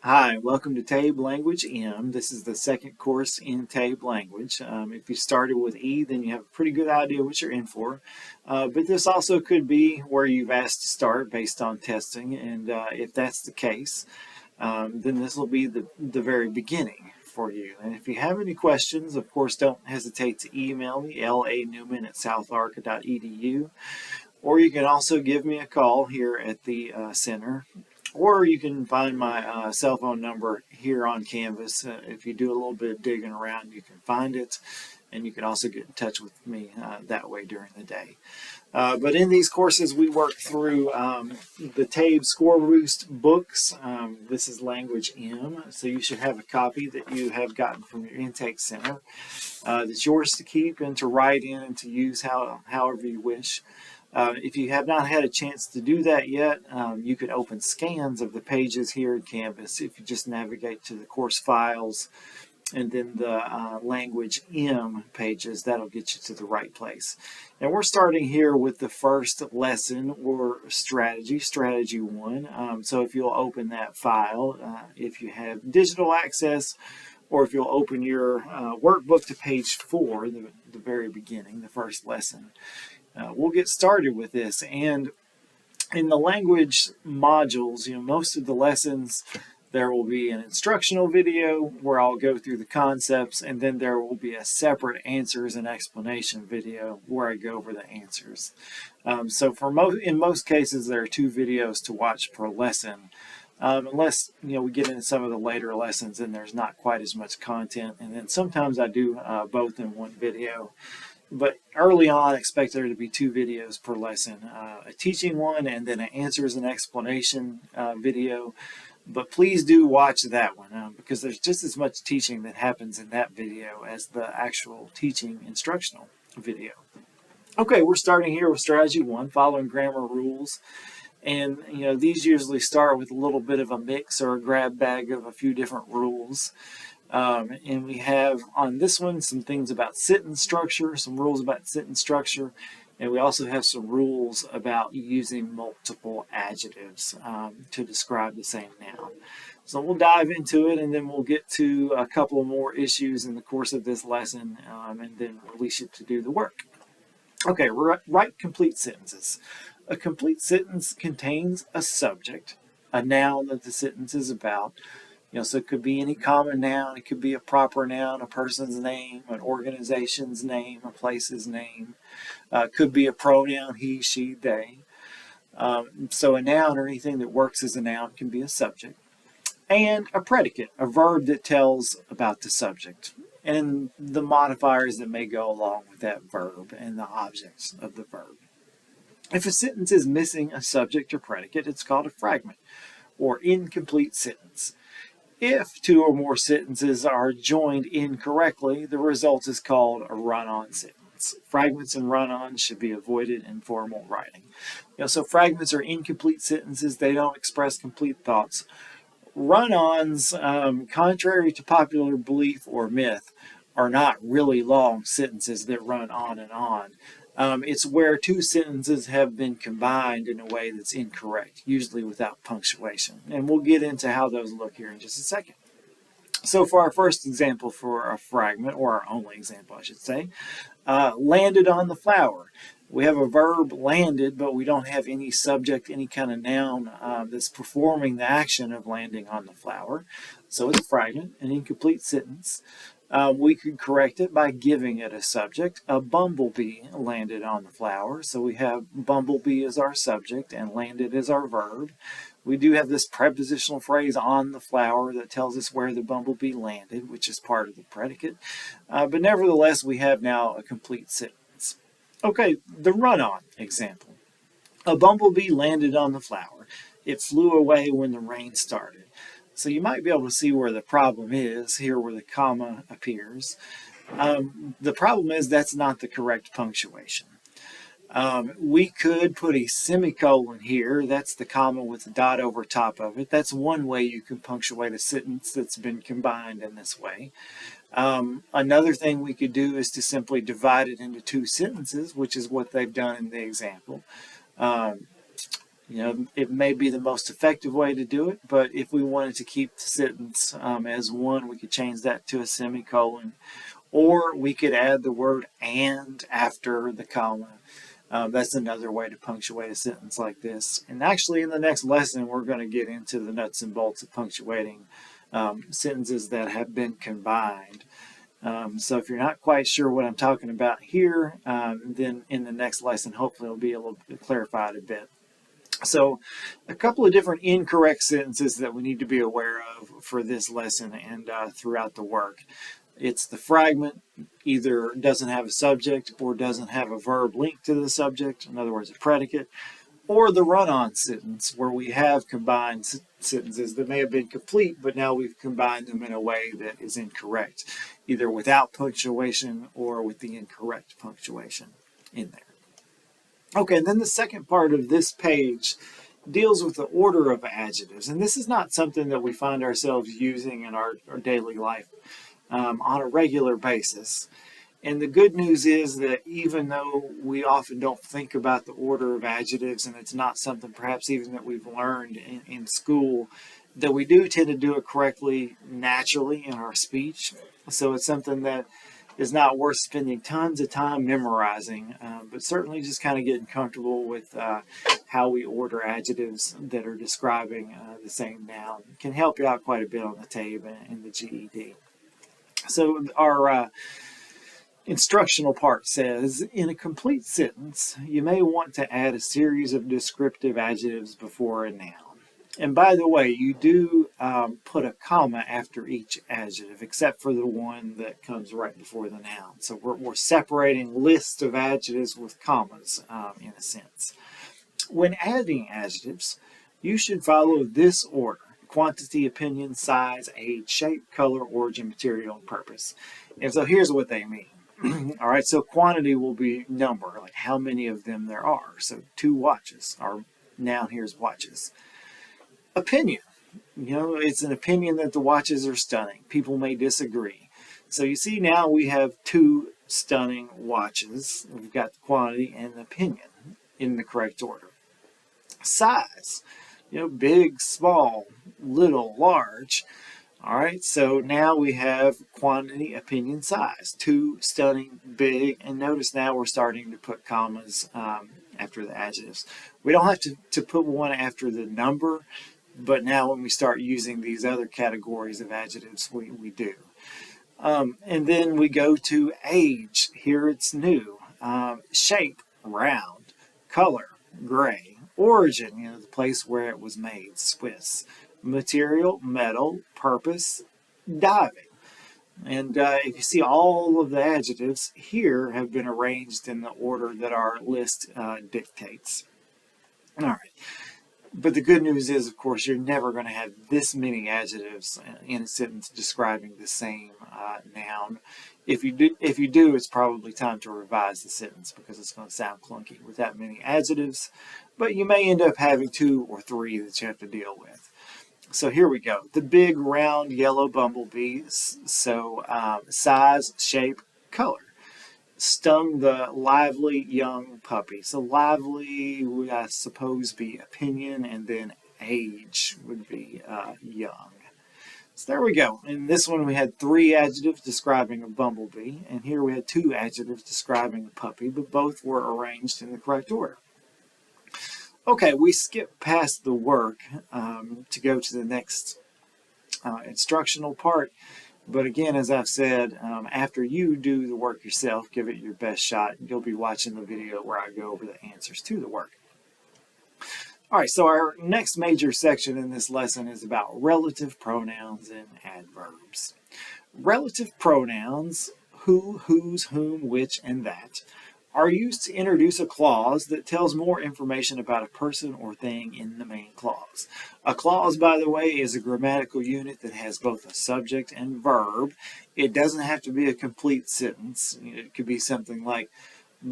Hi, welcome to TABE Language M. This is the second course in TABE Language. If you started with E, then you have a pretty good idea what you're in for. But this also could be where you've asked to start based on testing, and if that's the case, then this will be the very beginning for you. And if you have any questions, of course, don't hesitate to email me, lanewman@southarca.edu, or you can also give me a call here at the center, or you can find my cell phone number here on Canvas. If you do a little bit of digging around, you can find it, and you can also get in touch with me that way during the day. But in these courses, we work through the TABE Score Boost books. This is Language M, so you should have a copy that you have gotten from your intake center that's yours to keep and to write in and to use however you wish. If you have not had a chance to do that yet, you can open scans of the pages here in Canvas. If you just navigate to the course files and then the language M pages, that'll get you to the right place. And we're starting here with the first lesson or strategy 1. So if you'll open that file, if you have digital access, or if you'll open your workbook to page 4, the very beginning, the first lesson. We'll get started with this. And in the language modules, most of the lessons, there will be an instructional video where I'll go through the concepts, and then there will be a separate answers and explanation video where I go over the answers. So in most cases, there are 2 videos to watch per lesson. Unless we get into some of the later lessons and there's not quite as much content, and then sometimes I do both in one video. But early on, expect there to be 2 videos per lesson, a teaching one and then an answers and explanation video. But please do watch that one because there's just as much teaching that happens in that video as the actual teaching instructional video. Okay, we're starting here with strategy 1, following grammar rules. And these usually start with a little bit of a mix or a grab bag of a few different rules. And we have on this one some things about sentence structure, some rules about sentence structure, and we also have some rules about using multiple adjectives to describe the same noun. So we'll dive into it, and then we'll get to a couple more issues in the course of this lesson, and then release you to do the work. Okay, write complete sentences. A complete sentence contains a subject, a noun that the sentence is about. So it could be any common noun, it could be a proper noun, a person's name, an organization's name, a place's name. Could be a pronoun, he, she, they. So a noun or anything that works as a noun can be a subject. And a predicate, a verb that tells about the subject, and the modifiers that may go along with that verb and the objects of the verb. If a sentence is missing a subject or predicate, it's called a fragment or incomplete sentence. If 2 or more sentences are joined incorrectly, the result is called a run-on sentence. Fragments and run-ons should be avoided in formal writing. So fragments are incomplete sentences. They don't express complete thoughts. Run-ons, contrary to popular belief or myth, are not really long sentences that run on and on. It's where 2 sentences have been combined in a way that's incorrect, usually without punctuation. And we'll get into how those look here in just a second. So for our first example for a fragment, or our only example, I should say, landed on the flower. We have a verb landed, but we don't have any subject, any kind of noun that's performing the action of landing on the flower. So it's a fragment, an incomplete sentence. We could correct it by giving it a subject. A bumblebee landed on the flower. So we have bumblebee as our subject and landed as our verb. We do have this prepositional phrase on the flower that tells us where the bumblebee landed, which is part of the predicate. But nevertheless, we have now a complete sentence. Okay, the run-on example. A bumblebee landed on the flower. It flew away when the rain started. So you might be able to see where the problem is, here where the comma appears. The problem is that's not the correct punctuation. We could put a semicolon here. That's the comma with a dot over top of it. That's one way you can punctuate a sentence that's been combined in this way. Another thing we could do is to simply divide it into 2 sentences, which is what they've done in the example. You know, it may be the most effective way to do it, but if we wanted to keep the sentence as one, we could change that to a semicolon, or we could add the word and after the comma. That's another way to punctuate a sentence like this. And actually, in the next lesson, we're going to get into the nuts and bolts of punctuating sentences that have been combined. So if you're not quite sure what I'm talking about here, then in the next lesson, hopefully it'll be a little bit clarified a bit. So a couple of different incorrect sentences that we need to be aware of for this lesson and throughout the work. It's the fragment either doesn't have a subject or doesn't have a verb linked to the subject, in other words, a predicate, or the run-on sentence where we have combined sentences that may have been complete, but now we've combined them in a way that is incorrect, either without punctuation or with the incorrect punctuation in there. Okay, and then the second part of this page deals with the order of adjectives, and this is not something that we find ourselves using in our daily life on a regular basis. And the good news is that even though we often don't think about the order of adjectives, and it's not something perhaps even that we've learned in school, that we do tend to do it correctly naturally in our speech. So it's something that is not worth spending tons of time memorizing, but certainly just kind of getting comfortable with how we order adjectives that are describing the same noun can help you out quite a bit on the TABE and the GED. So our instructional part says, in a complete sentence, you may want to add a series of descriptive adjectives before a noun. And by the way, you do put a comma after each adjective, except for the one that comes right before the noun. So we're separating lists of adjectives with commas in a sense. When adding adjectives, you should follow this order: quantity, opinion, size, age, shape, color, origin, material, and purpose. And so here's what they mean. All right, so quantity will be number, like how many of them there are. So 2 watches. Our noun here is watches. Opinion. You know, it's an opinion that the watches are stunning. People may disagree. So you see now we have 2 stunning watches. We've got the quantity and the opinion in the correct order. Size. You know, big, small, little, large. All right, so now we have quantity, opinion, size. 2 stunning, big, and notice now we're starting to put commas after the adjectives. We don't have to put one after the number, but now when we start using these other categories of adjectives, we do. And then we go to age. Here it's new. Shape, round. Color, gray. Origin, you know, the place where it was made, Swiss. Material, metal. Purpose, diving. And if you see, all of the adjectives here have been arranged in the order that our list dictates. All right. But the good news is, of course, you're never going to have this many adjectives in a sentence describing the same noun. If you do, it's probably time to revise the sentence because it's going to sound clunky with that many adjectives. But you may end up having 2 or 3 that you have to deal with. So here we go. The big, round, yellow bumblebee. So size, shape, color. Stung the lively young puppy. So lively would, I suppose, be opinion, and then age would be young. So there we go. In this one we had 3 adjectives describing a bumblebee, and here we had 2 adjectives describing a puppy, but both were arranged in the correct order. Okay, we skip past the work to go to the next instructional part. But again, as I've said, after you do the work yourself, give it your best shot. You'll be watching the video where I go over the answers to the work. All right, so our next major section in this lesson is about relative pronouns and adverbs. Relative pronouns, who, whose, whom, which, and that, are used to introduce a clause that tells more information about a person or thing in the main clause. A clause, by the way, is a grammatical unit that has both a subject and verb. It doesn't have to be a complete sentence. It could be something like,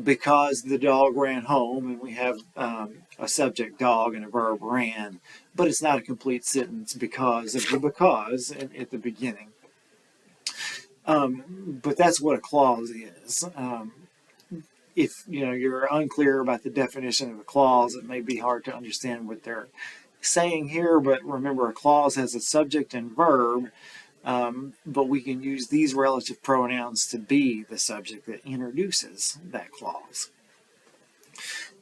because the dog ran home, and we have a subject, dog, and a verb, ran, but it's not a complete sentence because of the because at the beginning. But that's what a clause is. if you're unclear about the definition of a clause, it may be hard to understand what they're saying here. But remember, a clause has a subject and verb, but we can use these relative pronouns to be the subject that introduces that clause.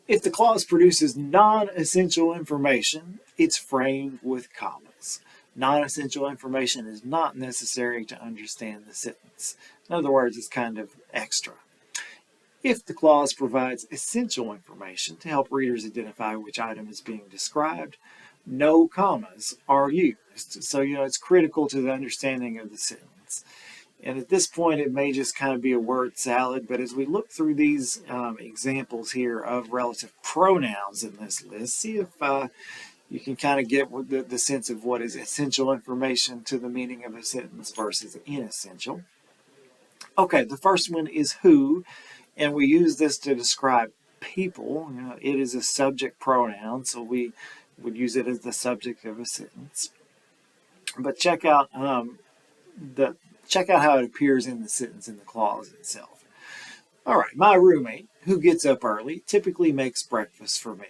If the clause produces non-essential information, it's framed with commas. Non-essential information is not necessary to understand the sentence. In other words, it's kind of extra. If the clause provides essential information to help readers identify which item is being described, no commas are used. So, it's critical to the understanding of the sentence. And at this point, it may just kind of be a word salad, but as we look through these examples here of relative pronouns in this list, see if you can kind of get the sense of what is essential information to the meaning of a sentence versus inessential. Okay, the first one is who, and we use this to describe people. It is a subject pronoun, so we would use it as the subject of a sentence. But check out how it appears in the sentence in the clause itself. All right, my roommate, who gets up early, typically makes breakfast for me.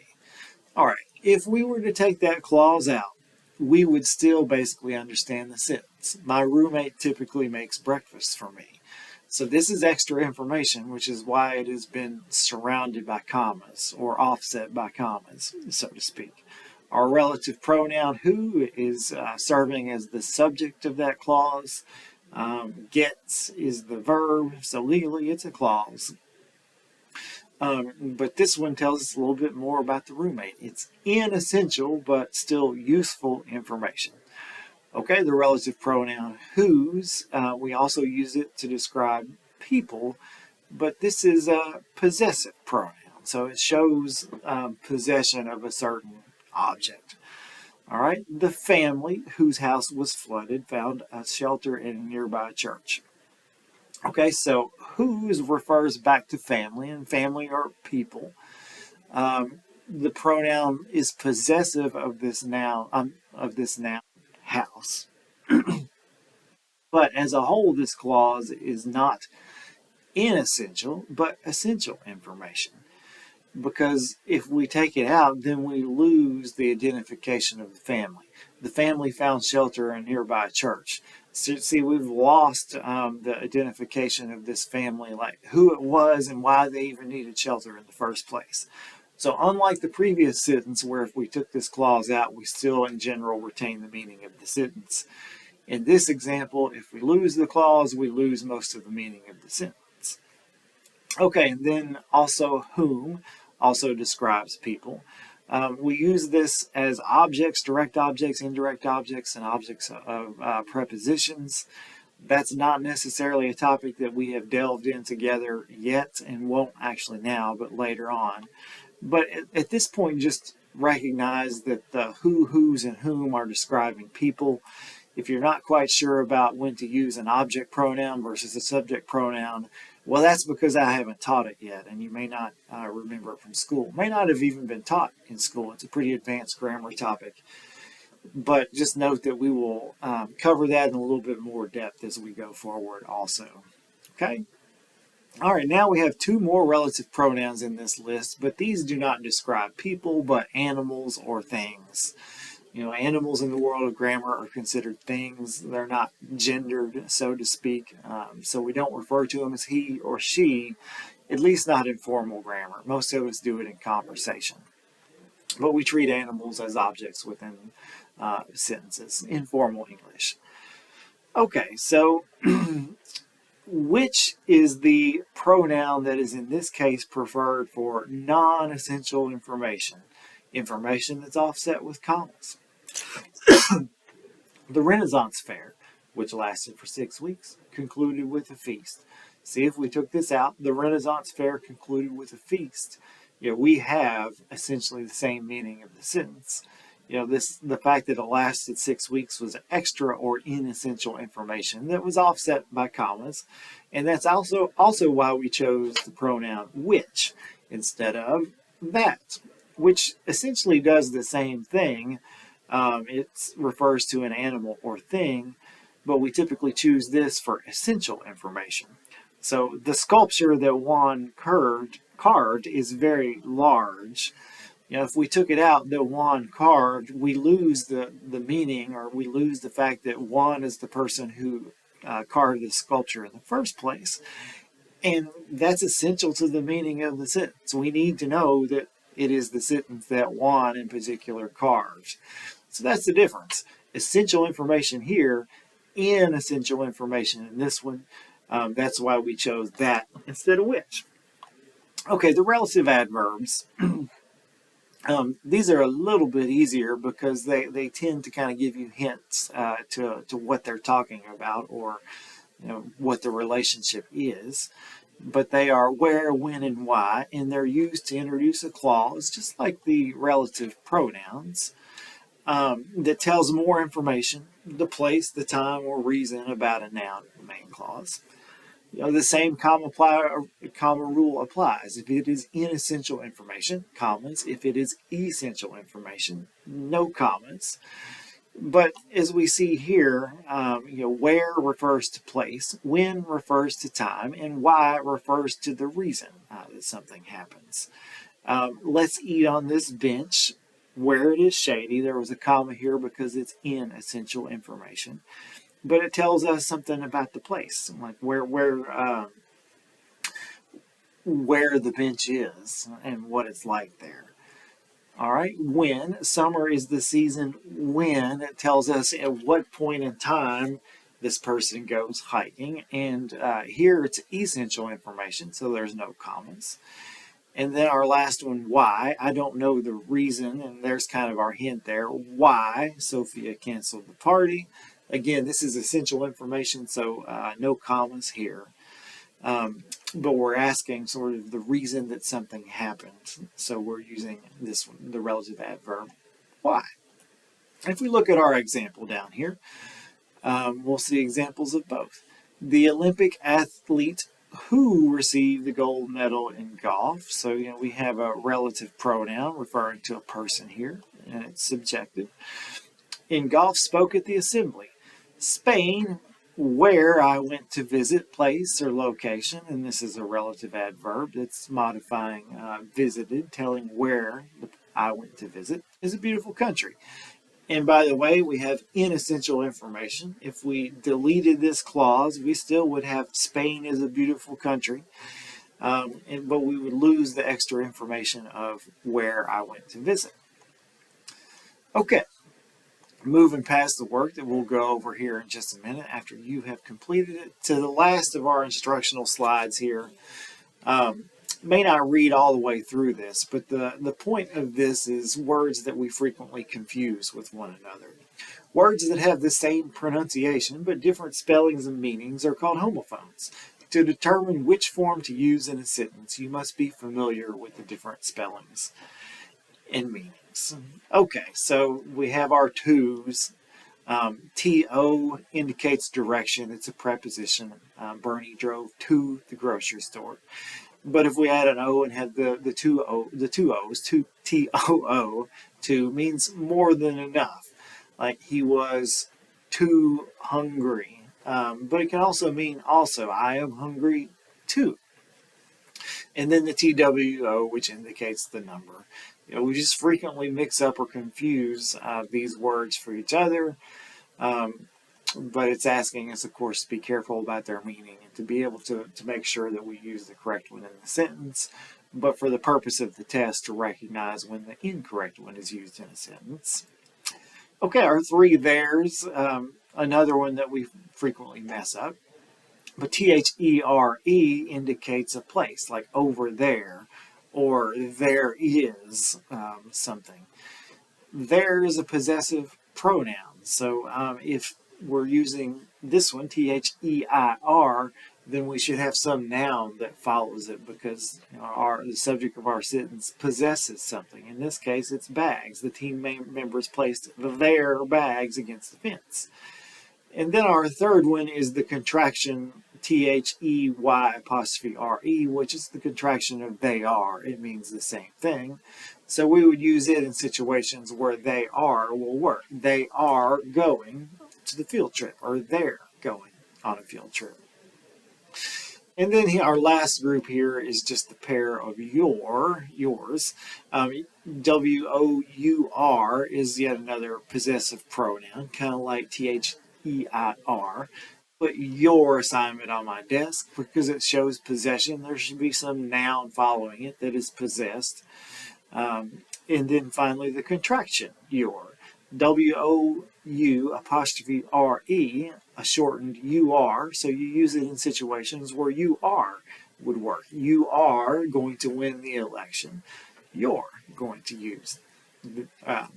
All right, if we were to take that clause out, we would still basically understand the sentence. My roommate typically makes breakfast for me. So this is extra information, which is why it has been surrounded by commas or offset by commas, so to speak. Our relative pronoun who is serving as the subject of that clause. Gets is the verb, so legally it's a clause. But this one tells us a little bit more about the roommate. It's inessential, but still useful information. Okay, the relative pronoun whose, we also use it to describe people, but this is a possessive pronoun, so it shows possession of a certain object. All right, the family whose house was flooded found a shelter in a nearby church. Okay, so whose refers back to family, and family are people. The pronoun is possessive of this noun, house. But as a whole, this clause is not inessential, but essential information. Because if we take it out, then we lose the identification of the family. The family found shelter in a nearby church. So, see, we've lost the identification of this family, like who it was and why they even needed shelter in the first place. So unlike the previous sentence, where if we took this clause out, we still in general retain the meaning of the sentence. In this example, if we lose the clause, we lose most of the meaning of the sentence. Okay, and then also whom also describes people. We use this as objects, direct objects, indirect objects, and objects of prepositions. That's not necessarily a topic that we have delved in together yet, and won't actually now, but later on. But at this point, just recognize that the who, whose, and whom are describing people. If you're not quite sure about when to use an object pronoun versus a subject pronoun, well, that's because I haven't taught it yet, and you may not remember it from school. May not have even been taught in school. It's a pretty advanced grammar topic. But just note that we will cover that in a little bit more depth as we go forward also. Okay? All right, now we have two more relative pronouns in this list, but these do not describe people, but animals or things. Animals in the world of grammar are considered things. They're not gendered, so to speak. So we don't refer to them as he or she, at least not in formal grammar. Most of us do it in conversation. But we treat animals as objects within sentences in formal English. Okay, so which is the pronoun that is in this case preferred for non-essential information? Information that's offset with commas. The Renaissance Fair, which lasted for 6 weeks, concluded with a feast. See, if we took this out, the Renaissance Fair concluded with a feast. We have essentially the same meaning of the sentence. The fact that it lasted 6 weeks was extra or inessential information that was offset by commas, and that's also why we chose the pronoun which instead of that, which essentially does the same thing. It refers to an animal or thing, but we typically choose this for essential information. So the sculpture that Juan carved carved is very large. If we took it out, the Juan carved, we lose the meaning, or we lose the fact that Juan is the person who carved the sculpture in the first place. And that's essential to the meaning of the sentence. We need to know that it is the sentence that Juan in particular carved. So that's the difference. Essential information here, inessential information in this one. That's why we chose that instead of which. Okay, the relative adverbs. These are a little bit easier because they tend to kind of give you hints to what they're talking about, or what the relationship is. But they are where, when, and why, and they're used to introduce a clause, just like the relative pronouns, that tells more information, the place, the time, or reason about a noun in the main clause. The same comma rule applies. If it is inessential information, commas. If it is essential information, no commas. But as we see here, where refers to place, when refers to time, and why refers to the reason that something happens. Let's eat on this bench where it is shady. There was a comma here because it's inessential information. But it tells us something about the place, like where the bench is and what it's like there. All right, when. Summer is the season when. It tells us at what point in time this person goes hiking. And here it's essential information, so there's no commas. And then our last one, why. I don't know the reason, and there's kind of our hint there. Why Sophia canceled the party. Again, this is essential information, so no commas here. But we're asking sort of the reason that something happened. So we're using this one, the relative adverb, why. If we look at our example down here, we'll see examples of both. The Olympic athlete who received the gold medal in golf. So, we have a relative pronoun referring to a person here, and it's subjective. In golf, spoke at the assembly. Spain, where I went to visit, place or location, and this is a relative adverb that's modifying visited, telling where I went to visit, is a beautiful country. And by the way, we have inessential information. If we deleted this clause, we still would have Spain is a beautiful country, but we would lose the extra information of where I went to visit. Okay. Moving past the work that we'll go over here in just a minute after you have completed it, to the last of our instructional slides here. May not read all the way through this, but the point of this is words that we frequently confuse with one another. Words that have the same pronunciation but different spellings and meanings are called homophones. To determine which form to use in a sentence, you must be familiar with the different spellings and meanings. Okay, so we have our twos. To indicates direction. It's a preposition. Bernie drove to the grocery store. But if we add an O and have the two O's, T-O-O, to means more than enough. Like he was too hungry. But it can also mean also, I am hungry too. And then the TWO, which indicates the number. We just frequently mix up or confuse these words for each other. But it's asking us, of course, to be careful about their meaning and to be able to make sure that we use the correct one in the sentence, but for the purpose of the test, to recognize when the incorrect one is used in a sentence. Okay, our three there's, another one that we frequently mess up. But T-H-E-R-E indicates a place, like over there, or there is something. There is a possessive pronoun. So if we're using this one, T-H-E-I-R, then we should have some noun that follows it because the subject of our sentence possesses something. In this case, it's bags. The team members placed their bags against the fence. And then our third one is the contraction T-H-E-Y'-R-E, which is the contraction of they are. It means the same thing. So we would use it in situations where they are will work. They are going to the field trip, or they're going on a field trip. And then our last group here is just the pair of yours. WOUR is yet another possessive pronoun, kind of like THEIR. Put your assignment on my desk because it shows possession. There should be some noun following it that is possessed. And then finally the contraction, your. WOU''RE, a shortened UR, so you use it in situations where you are would work. You are going to win the election. You're going to use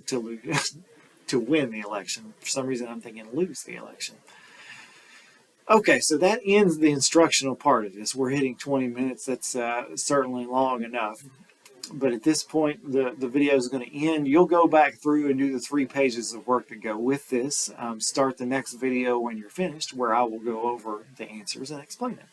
to lose to win the election. For some reason, I'm thinking lose the election. Okay, so that ends the instructional part of this. We're hitting 20 minutes. That's certainly long enough. But at this point, the video is going to end. You'll go back through and do the 3 pages of work that go with this. Start the next video when you're finished, where I will go over the answers and explain it.